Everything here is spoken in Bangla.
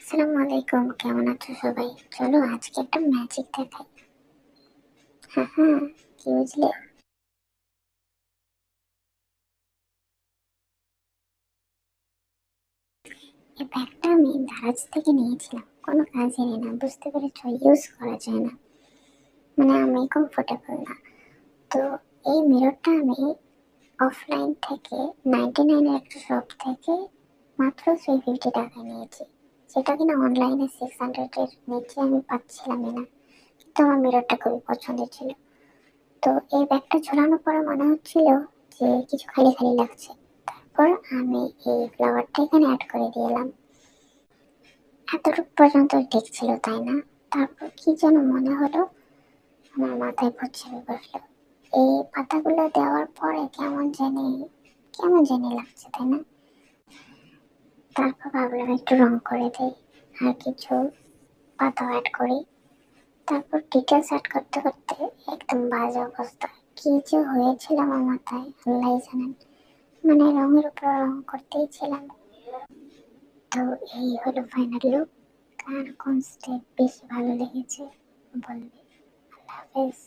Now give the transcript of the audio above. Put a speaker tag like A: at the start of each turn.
A: আসসালামু আলাইকুম, কেমন আছো সবাই? চলো আজকে একটা ম্যাজিক দেখাই। হ্যাঁ, কি বুঝলে? এই ব্যাগটা আমি দারাজ থেকে নিয়েছিলাম, কোনো কাজেরই না, বুঝতে পেরেছো? ইউজ করা যায় না, মানে আমি কমফোর্টেবল না। তো এই মিররটা আমি অফলাইন থেকে 99 এর একটা শপ থেকে মাত্র 350 টাকায় নিয়েছি, যেটা কিনা অনলাইনে 600 এর নিচে আমি পাচ্ছিলামই না। তো আমার মিররটা খুবই পছন্দের ছিল। তো এই ব্যাগটা ঝোলানোর পরে মনে হচ্ছিল যে কিছু খালি খালি লাগছে। তারপর আমি এই ফ্লাওয়ারটা এখানে অ্যাড করে দিলাম। এতটুকু পর্যন্ত ঠিক ছিল, তাই না? তারপর কি যেন মনে হলো, আমার মাথায় ভূত চেপে বসলো। এই পাতাগুলো দেওয়ার পরে কেমন জানি লাগছে, তাই না? তারপর ভাবলাম একটু রং করে দিই, আর কিছু পাতা অ্যাড করি। তারপর ডিটেলস অ্যাড করতে করতে একদম বাজে অবস্থা। কি যে হয়েছিল আমার মাথায় আল্লাহই জানেন। মানে রঙের উপর রং করতেই ছিলাম। তো এই হলো ফাইনাল লুক। কার কোন স্টেপ বেশি ভালো লেগেছে বলবে। আল্লাহ হাফেজ।